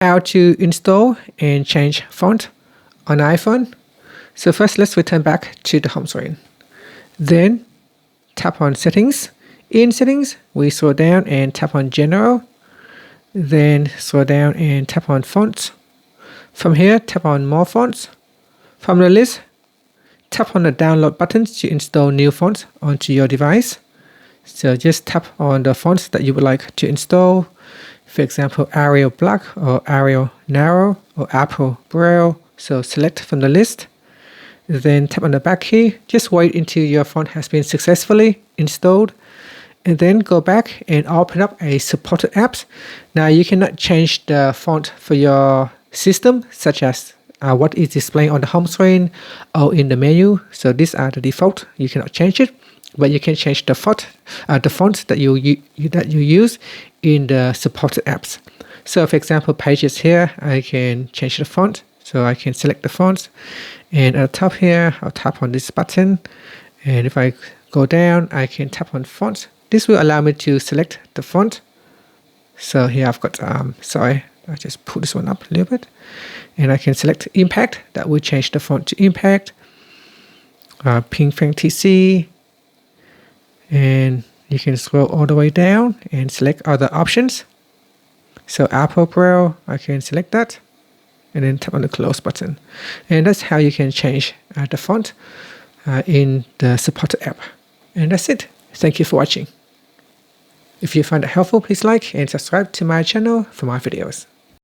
How to install and change font on iPhone. So first, let's return back to the home screen. Then tap on Settings. In Settings, we scroll down and tap on General. Then scroll down and tap on Fonts. From here, tap on More Fonts. From the list, tap on the download button to install new fonts onto your device. So just tap on the fonts that you would like to install. For example, Arial Black or Arial Narrow or Apple Braille. So select from the list. Then tap on the back key. Just wait until your font has been successfully installed. And then go back and open up a supported apps. Now you cannot change the font for your system, such as what is displaying on the home screen or in the menu. So these are the default. You cannot change it, but you can change the font that you use in the supported apps. So for example, Pages here, I can change the font. So I can select the fonts, and at the top here, I'll tap on this button. And if I go down, I can tap on fonts. This will allow me to select the font. So here I've got, sorry, I just pull this one up a little bit. And I can select Impact. That will change the font to Impact. Pink Fang TC. And you can scroll all the way down and select other options. So Apple Braille, I can select that. And then tap on the Close button. And that's how you can change the font in the supported app. And that's it. Thank you for watching. If you find it helpful, please like and subscribe to my channel for more videos.